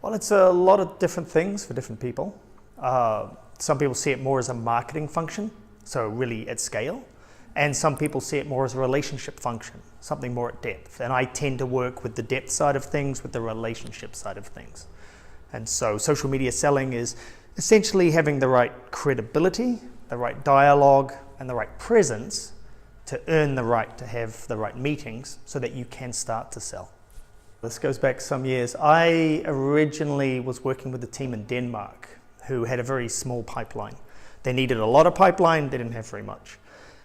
Well, it's a lot of different things for different people. Some people see it more as a marketing function, so really at scale. And some people see it more as a relationship function, something more at depth. And I tend to work with the depth side of things, with the relationship side of things. And so social media selling is essentially having the right credibility, the right dialogue, and the right presence to earn the right to have the right meetings so that you can start to sell. This goes back some years. I originally was working with a team in Denmark who had a very small pipeline. They needed a lot of pipeline, they didn't have very much.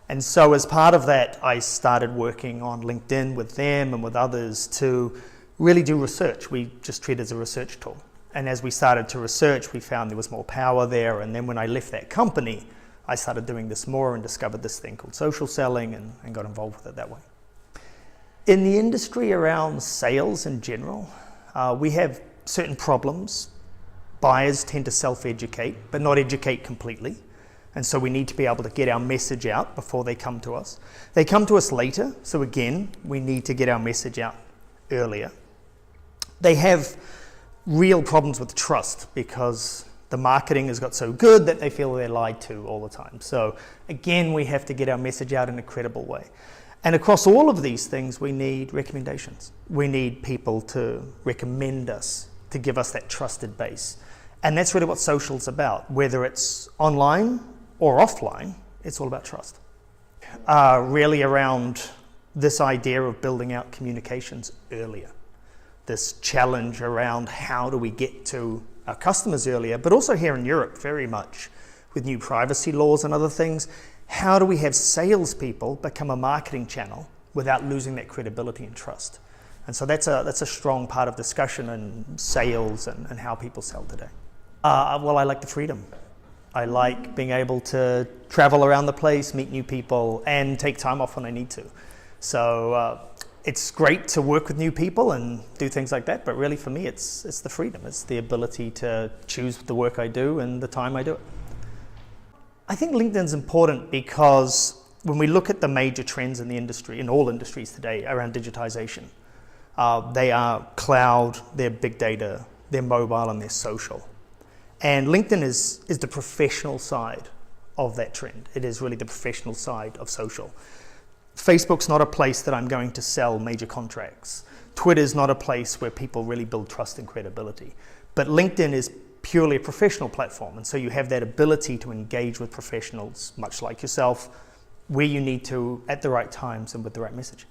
And so as part of that, I started working on LinkedIn with them and with others to really do research. We just treat it as a research tool. And as we started to research, we found there was more power there. And then when I left that company, I started doing this more and discovered this thing called social selling and got involved with it that way. In the industry around sales in general, we have certain problems. Buyers tend to self-educate, but not educate completely. And so we need to be able to get our message out before they come to us. They come to us later, so again, we need to get our message out earlier. They have real problems with trust because the marketing has got so good that they feel they're lied to all the time. So again, we have to get our message out in a credible way. And across all of these things, we need recommendations. We need people to recommend us, to give us that trusted base. And that's really what social's about. Whether it's online or offline, it's all about trust. Really around this idea of building out communications earlier. This challenge around how do we get to our customers earlier, but also here in Europe very much with new privacy laws and other things. How do we have salespeople become a marketing channel without losing that credibility and trust? And so that's a strong part of discussion in sales and how people sell today. Well, I like the freedom. I like being able to travel around the place, meet new people, and take time off when I need to. So it's great to work with new people and do things like that, but really for me, it's the freedom. It's the ability to choose the work I do and the time I do it. I think LinkedIn's important because when we look at the major trends in the industry, in all industries today, around digitization, they are cloud, they're big data, they're mobile, and they're social. And LinkedIn is the professional side of that trend. It is really the professional side of social. Facebook's not a place that I'm going to sell major contracts. Twitter's not a place where people really build trust and credibility. But LinkedIn is purely a professional platform, and so you have that ability to engage with professionals, much like yourself, where you need to, at the right times and with the right message.